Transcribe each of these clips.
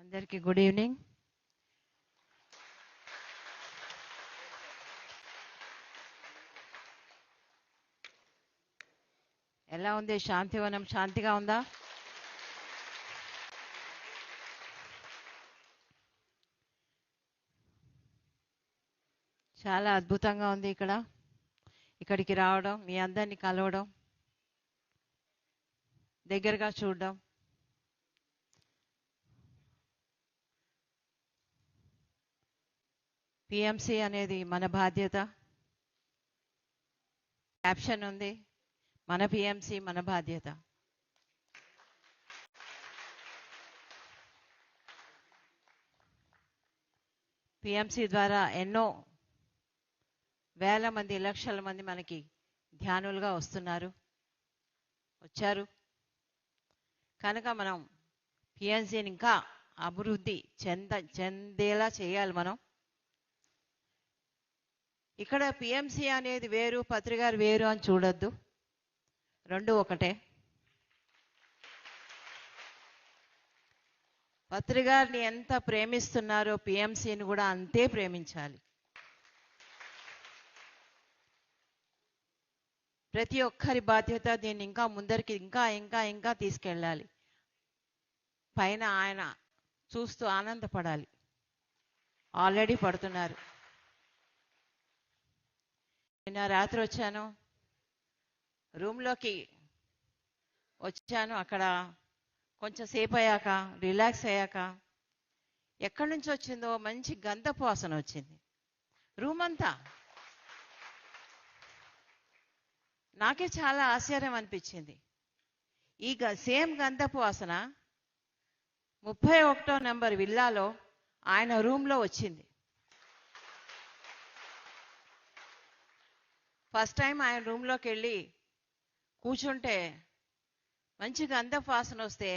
అందరికీ good evening. ఎలా ఉంది శాంతివనం? శాంతిగా ఉందా? చాలా అద్భుతంగా ఉంది ఇక్కడికి రావడం, మీ అందరినీ కలవడం, దగ్గరగా చూడడం. పిఎంసి అనేది మన బాధ్యత. క్యాప్షన్ ఉంది, మన పిఎంసి మన బాధ్యత. పిఎంసి ద్వారా ఎన్నో వేల మంది, లక్షల మంది మనకి ధ్యానులుగా వచ్చారు. కనుక మనం పిఎంసిని ఇంకా అభివృద్ధి చెందేలా చేయాలి. మనం ఇక్కడ పిఎంసి అనేది వేరు, పత్రికారు వేరు అని చూడొద్దు, రెండు ఒకటే. పత్రికారిని ఎంత ప్రేమిస్తున్నారో పిఎంసిని కూడా అంతే ప్రేమించాలి. ప్రతి ఒక్కరి బాధ్యత దీన్ని ఇంకా ముందరికి ఇంకా ఇంకా ఇంకా తీసుకెళ్ళాలి. పైన ఆయన చూస్తూ ఆనందపడాలి. ఆల్రెడీ పడుతున్నారు. నిన్న రాత్రి వచ్చాను, రూమ్లోకి వచ్చాను. అక్కడ కొంచెం సేపు అయ్యాక, రిలాక్స్ అయ్యాక, ఎక్కడి నుంచి వచ్చిందో మంచి గంధపు వాసన వచ్చింది రూమ్ అంతా. నాకే చాలా ఆశ్చర్యం అనిపించింది. ఈ సేమ్ గంధపు వాసన 31వ నెంబర్ విల్లాలో ఆయన రూమ్లో వచ్చింది. ఫస్ట్ టైం ఆయన రూమ్లోకి వెళ్ళి కూర్చుంటే మంచి గంధపు వాసన వస్తే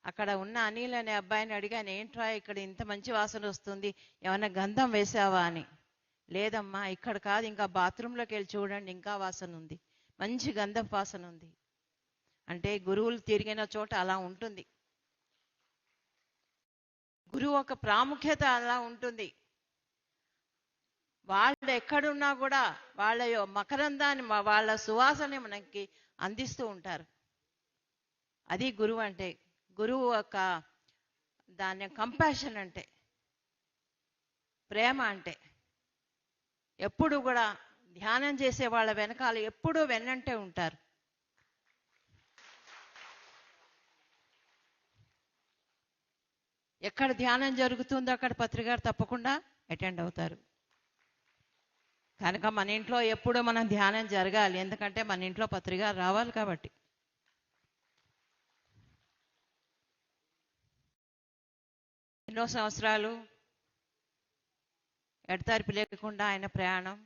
అక్కడ ఉన్న అనిల్ అనే అబ్బాయిని అడిగాను, ఏంట్రా ఇక్కడ ఇంత మంచి వాసన వస్తుంది, ఏమన్నా గంధం వేసావా అని. లేదమ్మా, ఇక్కడ కాదు, ఇంకా బాత్రూంలోకి వెళ్ళి చూడండి, ఇంకా వాసన ఉంది, మంచి గంధపు వాసన ఉంది. అంటే గురువులు తిరిగిన చోట అలా ఉంటుంది. గురువు ఒక ప్రాముఖ్యత అలా ఉంటుంది. వాళ్ళు ఎక్కడున్నా కూడా వాళ్ళ మకరందాన్ని, వాళ్ళ సువాసనని మనకి అందిస్తూ ఉంటారు. అది గురువు అంటే. గురువు ఒక దాన్ని కంపాషన్ అంటే, ప్రేమ అంటే. ఎప్పుడు కూడా ధ్యానం చేసే వాళ్ళ వెనకాల ఎప్పుడూ వెన్నంటే ఉంటారు. ఎక్కడ ధ్యానం జరుగుతుందో అక్కడ పత్రికారు తప్పకుండా అటెండ్ అవుతారు. కనుక మన ఇంట్లో ఎప్పుడు మనం ధ్యానం జరగాలి, ఎందుకంటే మన ఇంట్లో పత్రికారు రావాలి కాబట్టి. ఎన్నో సంవత్సరాలు ఎడతెరిపి లేకుండా ఆయన ప్రయాణం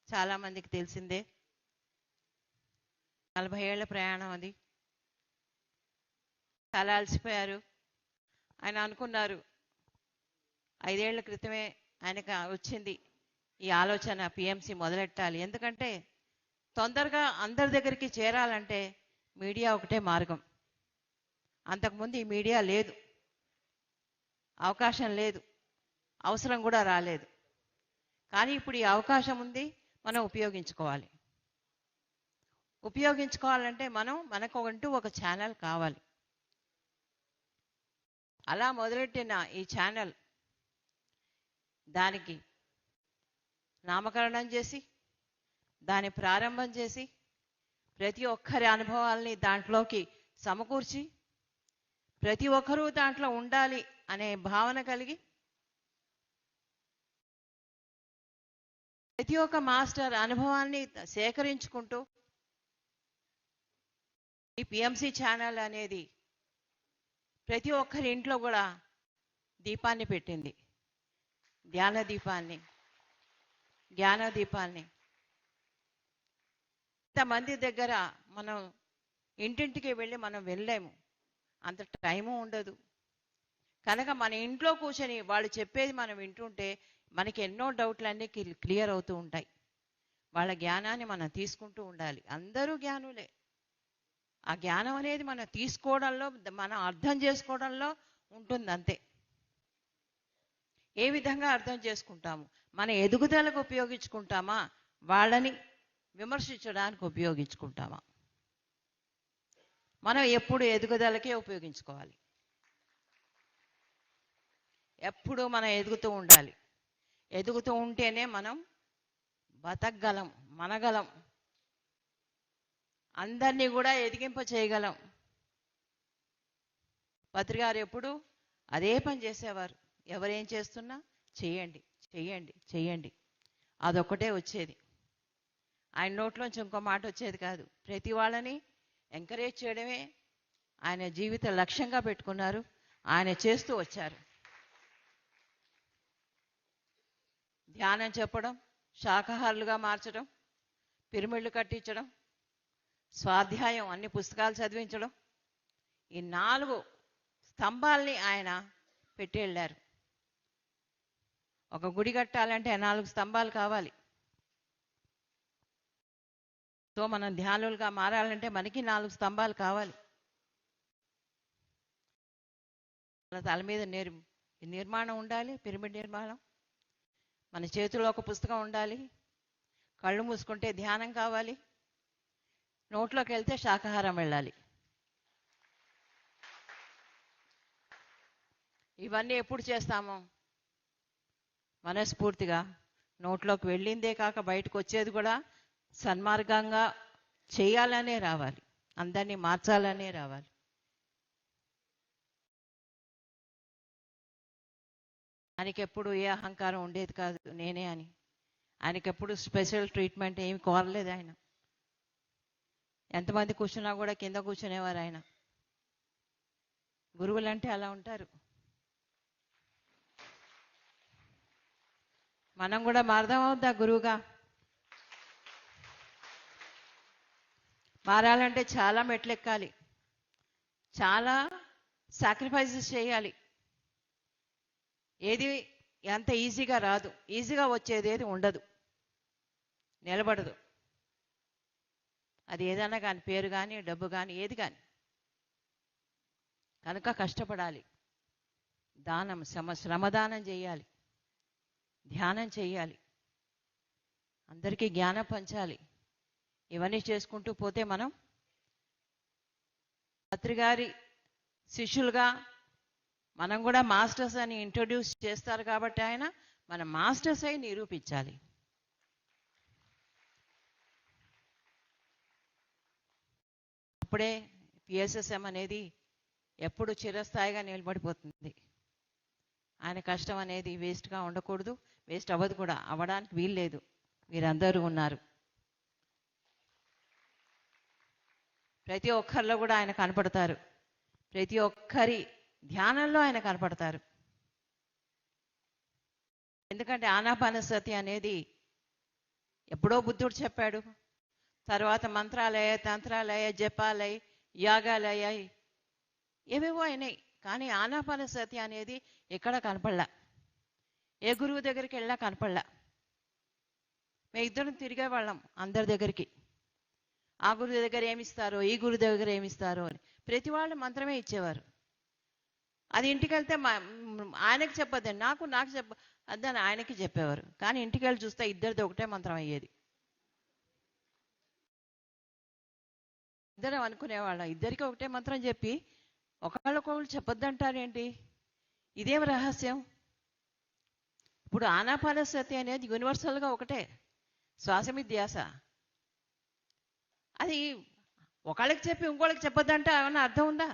చాలామందికి తెలిసిందే. 40 ఏళ్ల ప్రయాణం అది. చాలా అలసిపోయారు. ఆయన అనుకున్నారు, 5 ఏళ్ల క్రితమే ఆయనకు వచ్చింది ఈ ఆలోచన, పిఎంసి మొదలెట్టాలి. ఎందుకంటే తొందరగా అందరి దగ్గరికి చేరాలంటే మీడియా ఒకటే మార్గం. అంతకుముందు ఈ మీడియా లేదు, అవకాశం లేదు, అవసరం కూడా రాలేదు. కానీ ఇప్పుడు ఈ అవకాశం ఉంది, మనం ఉపయోగించుకోవాలి. ఉపయోగించుకోవాలంటే మనకు ఒక ఛానల్ కావాలి. అలా మొదలెట్టిన ఈ ఛానల్, దానికి నామకరణం చేసి, దాని ప్రారంభం చేసి, ప్రతి ఒక్కరి అనుభవాల్ని దాంట్లోకి సమకూర్చి, ప్రతి ఒక్కరూ దాంట్లో ఉండాలి అనే భావన కలిగి, ప్రతి ఒక్క మాస్టర్ అనుభవాన్ని సేకరించుకుంటూ ఈ పిఎంసి ఛానల్ అనేది ప్రతి ఒక్కరి ఇంట్లో కూడా దీపాన్ని పెట్టింది. జ్ఞాన దీపాన్ని. ఇంతమంది దగ్గర మనం ఇంటింటికి వెళ్ళి మనం వెళ్ళలేము, అంత టైము ఉండదు. కనుక మన ఇంట్లో కూర్చొని వాళ్ళు చెప్పేది మనం వింటుంటే మనకి ఎన్నో డౌట్లన్నీ క్లియర్ అవుతూ ఉంటాయి. వాళ్ళ జ్ఞానాన్ని మనం తీసుకుంటూ ఉండాలి. అందరూ జ్ఞానులే. ఆ జ్ఞానం అనేది మనం తీసుకోవడంలో, మనం అర్థం చేసుకోవడంలో ఉంటుంది అంతే. ఏ విధంగా అర్థం చేసుకుంటాము? మన ఎదుగుదలకు ఉపయోగించుకుంటామా, వాళ్ళని విమర్శించడానికి ఉపయోగించుకుంటామా? మనం ఎప్పుడు ఎదుగుదలకే ఉపయోగించుకోవాలి. ఎప్పుడు మనం ఎదుగుతూ ఉండాలి. ఎదుగుతూ ఉంటేనే మనం బతకగలం, మనగలం, అందరినీ కూడా ఎదిగింప చేయగలం. పత్రిగారు ఎప్పుడు అదే పని చేసేవారు. ఎవరేం చేస్తున్నా చెయ్యండి, చెయ్యండి, చెయ్యండి, అదొక్కటే వచ్చేది. ఆయన నోట్లోంచి ఇంకో మాట వచ్చేది కాదు. ప్రతి వాళ్ళని ఎంకరేజ్ చేయడమే ఆయన జీవిత లక్ష్యంగా పెట్టుకున్నారు. ఆయన చేస్తూ వచ్చారు. ధ్యానం చెప్పడం, శాకాహారులుగా మార్చడం, పిరమిడ్లు కట్టించడం, స్వాధ్యాయం, అన్ని పుస్తకాలు చదివించడం, ఈ 4 స్తంభాల్ని ఆయన పెట్టి వెళ్ళారు. ఒక గుడి కట్టాలంటే 4 స్తంభాలు కావాలి. సో మనం ధ్యానులుగా మారాలంటే మనకి 4 స్తంభాలు కావాలి. తల మీద నిర్మాణం ఉండాలి, పిరమిడ్ నిర్మాణం. మన చేతిలో ఒక పుస్తకం ఉండాలి. కళ్ళు మూసుకుంటే ధ్యానం కావాలి. నోట్లోకి వెళ్తే శాకాహారం వెళ్ళాలి. ఇవన్నీ ఎప్పుడు చేస్తాము? మనస్ఫూర్తిగా నోట్లోకి వెళ్ళిందే కాక బయటకు వచ్చేది కూడా సన్మార్గంగా చేయాలనే రావాలి. అందరినీ మార్చాలనే రావాలి. ఆయనకెప్పుడు ఏ అహంకారం ఉండేది కాదు నేనే అని. ఆయనకెప్పుడు స్పెషల్ ట్రీట్మెంట్ ఏమి కోరలేదు. ఆయన ఎంతమంది కూర్చున్నా కూడా కింద కూర్చునేవారు ఆయన. గురువులంటే అలా ఉంటారు. మనం కూడా మారదామవుద్దా గురువుగా? మారాలంటే చాలా మెట్లెక్కాలి, చాలా సాక్రిఫైసెస్ చేయాలి. ఏది అంత ఈజీగా రాదు. ఈజీగా వచ్చేది ఏది ఉండదు, నిలబడదు. అది ఏదైనా కానీ, పేరు కానీ, డబ్బు కానీ, ఏది కానీ. కనుక కష్టపడాలి. దానం, శ్రమదానం చేయాలి, ధ్యానం చేయాలి, అందరికీ జ్ఞానం పంచాలి. ఇవన్నీ చేసుకుంటూ పోతే మనం పత్రిగారి శిష్యులుగా మనం కూడా మాస్టర్స్ అని ఇంట్రొడ్యూస్ చేస్తారు కాబట్టి ఆయన మన మాస్టర్స్ అయి నిరూపించాలి. అప్పుడే పిఎస్ఎస్ఎం అనేది ఎప్పుడు చిరస్థాయిగా నిలబడిపోతుంది. ఆయన కష్టం అనేది వేస్ట్గా ఉండకూడదు, వేస్ట్ అవ్వదు కూడా, అవ్వడానికి వీల్లేదు. మీరందరూ ఉన్నారు. ప్రతి ఒక్కరిలో కూడా ఆయన కనపడతారు. ప్రతి ఒక్కరి ధ్యానంలో ఆయన కనపడతారు. ఎందుకంటే ఆనాపానసతి అనేది ఎప్పుడో బుద్ధుడు చెప్పాడు. తర్వాత మంత్రాలయ, తంత్రాలయ, జపాలయ, యాగాలయ, ఏవేవో అయినాయి. కానీ ఆనాపానసతి అనేది ఎక్కడ కనపడలా. ఏ గురువు దగ్గరికి వెళ్ళినా కనపడలా. మేము ఇద్దరం తిరిగేవాళ్ళం అందరి దగ్గరికి. ఆ గురువు దగ్గర ఏమిస్తారో, ఈ గురువు దగ్గర ఏమిస్తారో అని. ప్రతి వాళ్ళు మంత్రమే ఇచ్చేవారు. అది ఇంటికి వెళ్తే ఆయనకి చెప్పొద్దని నాకు అదని ఆయనకి చెప్పేవారు. కానీ ఇంటికి వెళ్ళి చూస్తే ఇద్దరిది ఒకటే మంత్రం అయ్యేది. ఇద్దరం అనుకునేవాళ్ళం, ఇద్దరికి ఒకటే మంత్రం చెప్పి ఒకళ్ళకొకళ్ళు చెప్పొద్దంటారేంటి? ఇదేం రహస్యం? ఇప్పుడు ఆనాపానసతి అనేది యూనివర్సల్గా ఒకటే, శ్వాస మీద ధ్యాస. అది ఒకళ్ళకి చెప్పి ఇంకోళ్ళకి చెప్పొద్దంటే ఏమన్నా అర్థం ఉందా?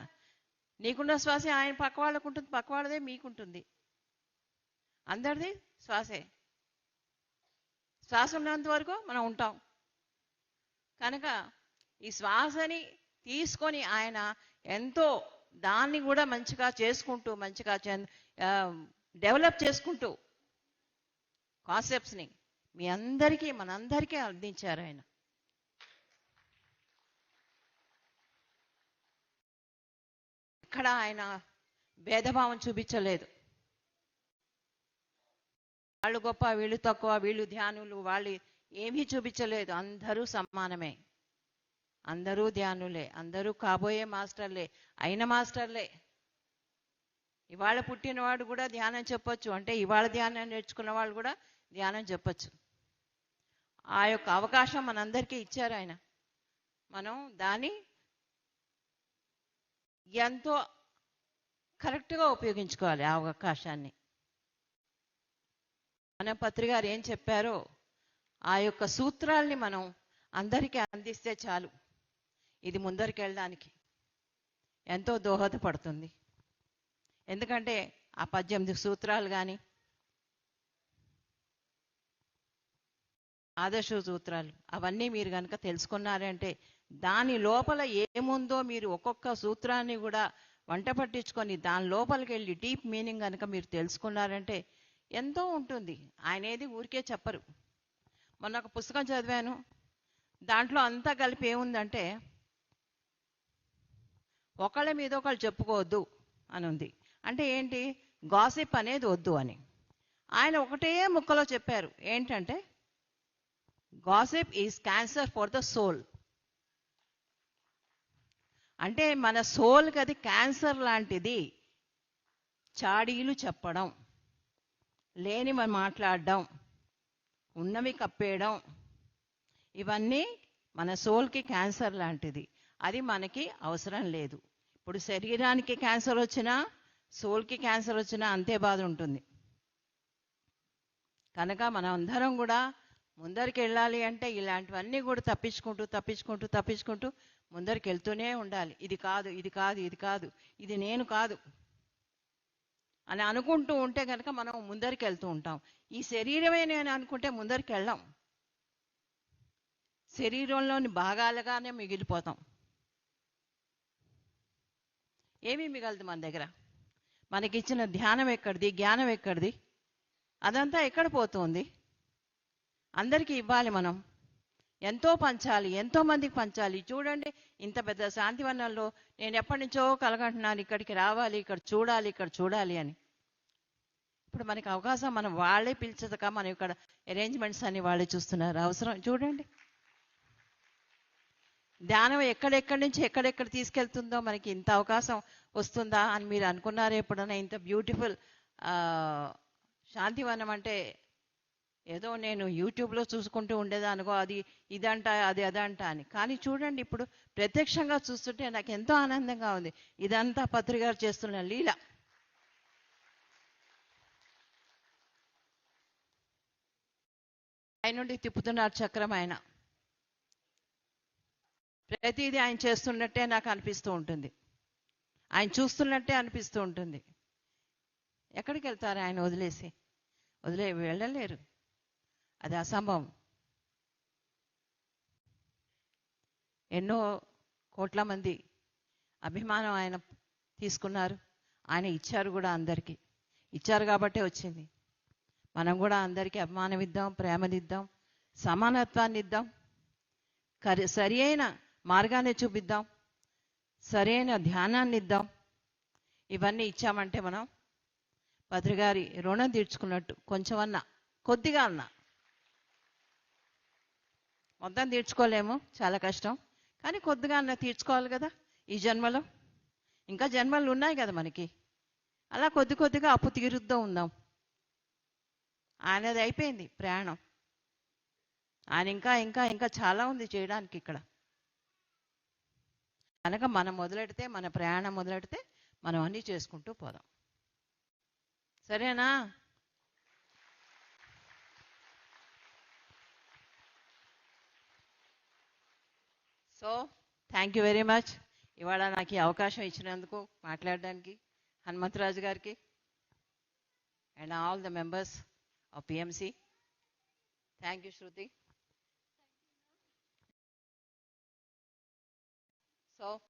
నీకున్న శ్వాస ఆయన పక్క వాళ్ళకు ఉంటుంది, పక్క వాళ్ళదే మీకుంటుంది. అందరిది శ్వాసే. శ్వాస ఉన్నంత వరకు మనం ఉంటాం. కనుక ఈ శ్వాసని తీసుకొని ఆయన ఎంతో దాన్ని కూడా మంచిగా చేసుకుంటూ, మంచిగా డెవలప్ చేసుకుంటూ కాన్సెప్ట్స్ని మీ అందరికీ, మనందరికీ అందించారు ఆయన. ఎక్కడ ఆయన భేదభావం చూపించలేదు. వాళ్ళు గొప్ప, వీళ్ళు తక్కువ, వీళ్ళు ధ్యానులు, వాళ్ళు ఏమీ చూపించలేదు. అందరూ సమానమే, అందరూ ధ్యానులే, అందరూ కాబోయే మాస్టర్లే, అయిన మాస్టర్లే. ఇవాళ పుట్టినవాడు కూడా ధ్యానం చెప్పొచ్చు, అంటే ఇవాళ ధ్యానం నేర్చుకున్న వాళ్ళు కూడా ధ్యానం చెప్పొచ్చు. ఆ యొక్క అవకాశం మనందరికీ ఇచ్చారు ఆయన. మనం దాన్ని ఎంతో కరెక్ట్గా ఉపయోగించుకోవాలి ఆ అవకాశాన్ని. మన పత్రిక ఏం చెప్పారో ఆ యొక్క సూత్రాల్ని మనం అందరికీ అందిస్తే చాలు, ఇది ముందరికి వెళ్ళడానికి ఎంతో దోహదపడుతుంది. ఎందుకంటే ఆ 18 సూత్రాలు కానీ ఆదర్శ సూత్రాలు అవన్నీ మీరు కనుక తెలుసుకున్నారంటే దాని లోపల ఏముందో మీరు ఒక్కొక్క సూత్రాన్ని కూడా వంట పట్టించుకొని దాని లోపలికి వెళ్ళి డీప్ మీనింగ్ కనుక మీరు తెలుసుకున్నారంటే ఎంతో ఉంటుంది. ఆయన ఏది ఊరికే చెప్పరు. మొన్న ఒక పుస్తకం చదివాను, దాంట్లో అంతా కలిపి ఏముందంటే ఒకళ్ళ మీద ఒకళ్ళు చెప్పుకోవద్దు అని ఉంది. అంటే ఏంటి, గాసిప్ అనేది వద్దు అని. ఆయన ఒకటే ముక్కలో చెప్పారు, ఏంటంటే gossip is cancer for the soul. అంటే మన సోల్కి అది క్యాన్సర్ లాంటిది. చాడీలు చెప్పడం, లేనివి మాట్లాడడం, ఉన్నవి కప్పేయడం, ఇవన్నీ మన సోల్కి క్యాన్సర్ లాంటిది. అది మనకి అవసరం లేదు. ఇప్పుడు శరీరానికి క్యాన్సర్ వచ్చినా సోల్కి క్యాన్సర్ వచ్చినా అంతే బాధ ఉంటుంది. కనుక మనం అందరం కూడా ముందరికి వెళ్ళాలి అంటే ఇలాంటివన్నీ కూడా తప్పించుకుంటూ తప్పించుకుంటూ తప్పించుకుంటూ ముందరికి వెళ్తూనే ఉండాలి. ఇది కాదు, ఇది కాదు, ఇది కాదు, ఇది నేను కాదు అని అనుకుంటూ ఉంటే కనుక మనం ముందరికి వెళ్తూ ఉంటాం. ఈ శరీరమే నేను అనుకుంటే ముందరికి వెళ్ళాం, శరీరంలోని భాగాలుగానే మిగిలిపోతాం. ఏమీ మిగలదు మన దగ్గర. మనకిచ్చిన ధ్యానం ఎక్కడిది, జ్ఞానం ఎక్కడిది, అదంతా ఎక్కడ పోతుంది? అందరికీ ఇవ్వాలి, మనం ఎంతో పంచాలి, ఎంతో మందికి పంచాలి. చూడండి, ఇంత పెద్ద శాంతివనంలో నేను ఎప్పటి నుంచో కలగంటున్నాను ఇక్కడికి రావాలి, ఇక్కడ చూడాలి, ఇక్కడ చూడాలి అని. ఇప్పుడు మనకి అవకాశం, మనం వాళ్ళే పిలిచదక మనం ఇక్కడ అరేంజ్మెంట్స్ అని వాళ్ళే చూస్తున్నారు. అవసరం చూడండి, ధ్యానం ఎక్కడెక్కడి నుంచి ఎక్కడెక్కడ తీసుకెళ్తుందో, మనకి ఇంత అవకాశం వస్తుందా అని మీరు అనుకున్నారే ఎప్పుడన్నా? ఇంత బ్యూటిఫుల్ శాంతివనం అంటే ఏదో నేను యూట్యూబ్లో చూసుకుంటూ ఉండేదానుకో, అది ఇదంట అది అదంట అని. కానీ చూడండి, ఇప్పుడు ప్రత్యక్షంగా చూస్తుంటే నాకు ఎంతో ఆనందంగా ఉంది. ఇదంతా పత్రిక గారు చేస్తున్న లీల. ఆయన నుండి తిప్పుతున్నారు చక్రం. ఆయన ప్రతిదీ ఆయన చేస్తున్నట్టే నాకు అనిపిస్తూ ఉంటుంది, ఆయన చూస్తున్నట్టే అనిపిస్తూ ఉంటుంది. ఎక్కడికి వెళ్తారు ఆయన వదిలేసి? వెళ్ళలేరు, అది అసంభవం. ఎన్నో కోట్ల మంది అభిమానం ఆయన తీసుకున్నారు, ఆయన ఇచ్చారు కూడా, అందరికీ ఇచ్చారు కాబట్టే వచ్చింది. మనం కూడా అందరికీ అభిమానం ఇద్దాం, ప్రేమనిద్దాం, సమానత్వాన్ని ఇద్దాం, సరి అయిన మార్గాన్ని చూపిద్దాం, సరైన ధ్యానాన్ని ఇద్దాం. ఇవన్నీ ఇచ్చామంటే మనం పత్రిగారి రుణం తీర్చుకున్నట్టు. కొంచెం అన్నా, కొద్దిగా అన్నా, మొత్తం తీర్చుకోలేము, చాలా కష్టం, కానీ కొద్దిగా అన్నా తీర్చుకోవాలి కదా ఈ జన్మలో. ఇంకా జన్మలు ఉన్నాయి కదా మనకి, అలా కొద్ది కొద్దిగా అప్పు తీరుద్దో ఉందాం. ఆయనది అయిపోయింది ప్రయాణం, ఆయన ఇంకా ఇంకా ఇంకా చాలా ఉంది చేయడానికి ఇక్కడ. కనుక మనం మొదలెడితే, మన ప్రయాణం మొదలెడితే మనం అన్నీ చేసుకుంటూ పోదాం. సరేనా? So thank you very much, ఇవాళ నాకు ఈ అవకాశం ఇచ్చినందుకు మాట్లాడడానికి హనుమంతరాజు గారికి and all the members of PMC. Thank you Shruti. So